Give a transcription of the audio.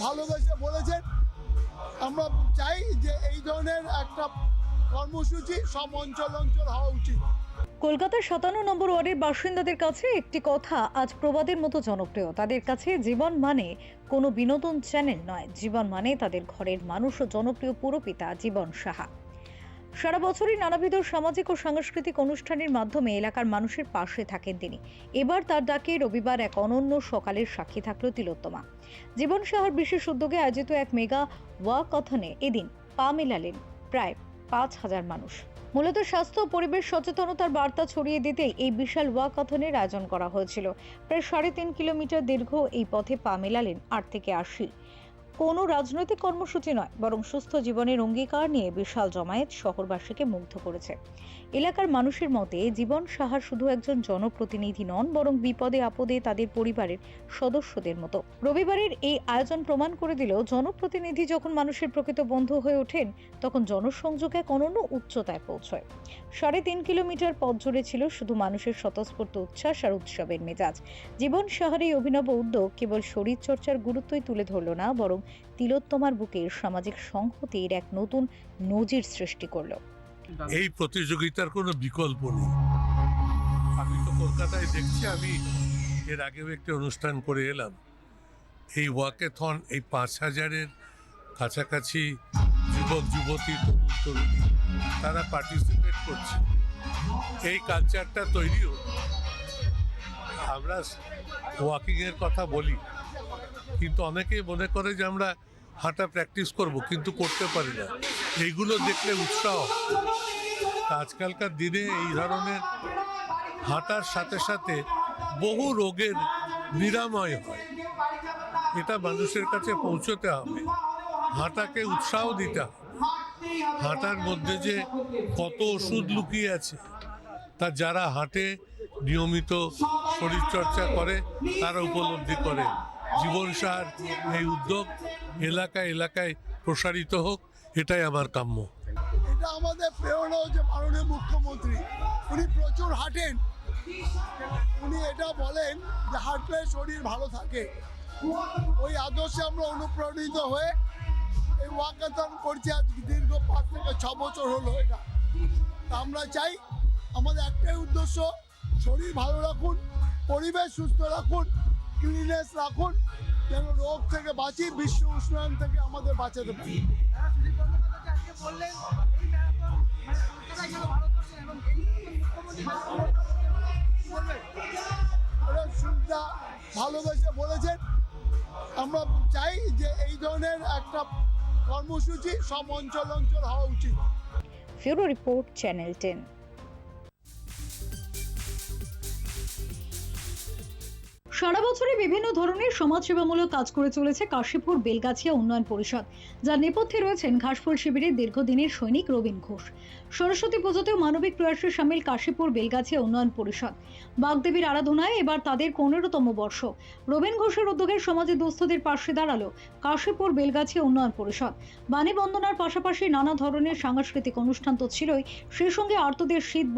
ভালোবেসে বলেছেন। আমরা চাই যে এই ধরনের একটা কর্মসূচি সব অঞ্চল হওয়া উচিত। কলকাতার ৫৭ নম্বর ওয়ার্ডের বাসিন্দাদের কাছে একটি কথা আজ প্রবাদের মতো জনপ্রিয়। তাদের কাছে জীবন মানে কোনো বিনোদন চ্যানেল নয়, জীবন মানে তাদের ঘরের মানুষ ও জনপ্রিয় পুরপিতা জীবন সাহা। সারা বছরই নানাবিধ সামাজিক ও সাংস্কৃতিক অনুষ্ঠানের মাধ্যমে এলাকার মানুষের পাশে থাকেন তিনি। এবার তার ডাকে রবিবার এক অনন্য সকালের সাক্ষী থাকলো তিলোত্তমা। জীবন সাহার বিশেষ উদ্যোগে আয়োজিত এক মেগা ওয়াকথনে এদিন পা মেলালেন প্রায় ৫,০০০ মানুষ। মূলত স্বাস্থ্য ও পরিবেশ সচেতনতার বার্তা ছড়িয়ে দিতেই এই বিশাল ওয়াকথনের আয়োজন করা হয়েছিল। প্রায় ৩.৫ কিলোমিটার দীর্ঘ এই পথে পা মেলালেন ৮ থেকে ৮০। কোনো রাজনৈতিক কর্মসূচি নয়, বরং সুস্থ জীবনের অঙ্গীকার নিয়ে বিশাল জমায়েত শহরবাসীকে মুগ্ধ করেছে। এলাকার মানুষের মতে জীবন সাহা শুধু একজন জনপ্রতিনিধি নন, বরং বিপদে আপদে তাদের পরিবারের সদস্যদের মতো। রবিবারের এই আয়োজন প্রমাণ করে দিল, জনপ্রতিনিধি যখন মানুষের প্রকৃত বন্ধু হয়ে ওঠেন, তখন জনসংযোগ এক অনন্য উচ্চতায় পৌঁছয়। ৩.৫ কিলোমিটার পথ জুড়ে ছিল শুধু মানুষের স্বতঃস্ফূর্ত উচ্ছ্বাস আর উৎসবের মেজাজ। জীবন সাহার এই অভিনব উদ্যোগ কেবল শরীর চর্চার গুরুত্বই তুলে ধরল না, বরং তিলোত্তমার বুকে সামাজিক সংহতির এক নতুন নজির সৃষ্টি করলো। এই প্রতিযোগিতার কোনো বিকল্প নেই। আমি তো কলকাতায় দেখছি, আমি এর আগেও একটি অনুষ্ঠান করে এলাম। এই ওয়াকেথন, এই ৫,০০০-এর কাছাকাছি যুবক যুবতী, তরুণ তরুণী তারা পার্টিসিপেট করছে। এই কালচারটা তৈরিও, আমরা ওয়াকিংয়ের কথা বলি, কিন্তু অনেকেই মনে করে যে আমরা হাঁটা প্র্যাকটিস করব, কিন্তু করতে পারি না। এইগুলো দেখলে উৎসাহ। আজকালকার দিনে এই ধরনের হাঁটার সাথে সাথে বহু রোগের নিরাময় হয়। এটা মানুষের কাছে পৌঁছতে হবে। হাঁটাকে উৎসাহ দিতে হবে। হাঁটার মধ্যে যে কত ওষুধ লুকিয়ে আছে, তা যারা হাঁটে, নিয়মিত শরীরচর্চা করে, তারা উপলব্ধি করে। জীবন সাহার এই উদ্যোগ এলাকায় এলাকায় প্রসারিত হোক, এটাই আমার কাম্য। এটা আমাদের প্রেরণা হচ্ছে মাননীয় মুখ্যমন্ত্রী। উনি প্রচুর হাঁটেন। উনি এটা বলেন যে হাঁটলে শরীর ভালো থাকে। ওই আদর্শে আমরা অনুপ্রাণিত হয়ে এই ওয়াকাথন করছি। আজ দীর্ঘ ৫ থেকে ৬ বছর হলো এটা। তা আমরা চাই, আমাদের একটাই উদ্দেশ্য, শরীর ভালো রাখুন, পরিবেশ সুস্থ রাখুন, ক্লিনেস রাখুন, যেন রোগ থেকে বাঁচি, বিশ্ব উষ্ণায়ন থেকে আমাদের বাঁচাতে পারি। সুবিধা ভালোবেসে বলেছেন। আমরা চাই যে এই ধরনের একটা কর্মসূচি সব অঞ্চল হওয়া উচিত। Bureau report, channel 10। সারা বছরে বিভিন্ন ধরনের সমাজসেবামূলক কাজ করে চলেছে কাশীপুর বেলগাছিয়া উন্নয়ন পরিষদ, যার নেপথ্যে রয়েছেন ঘাসফুল শিবিরের দীর্ঘদিনের সৈনিক রবীন ঘোষ। সরস্বতী পুজোতেও মানবিক প্রয়াসে সামিল কাশীপুর বেলগাছিয়া উন্নয়ন পরিষদ। বাগদেবীর আরাধনায় এবার তাদের ১৫তম বর্ষ। রবীন ঘোষের উদ্যোগে সমাজে দুস্থদের পাশে দাঁড়ালো কাশীপুর বেলগাছিয়া উন্নয়ন পরিষদ। বাণী বন্দনার পাশাপাশি নানা ধরনের সাংস্কৃতিক অনুষ্ঠান তো ছিলই, সেই সঙ্গে আর্তদের শীত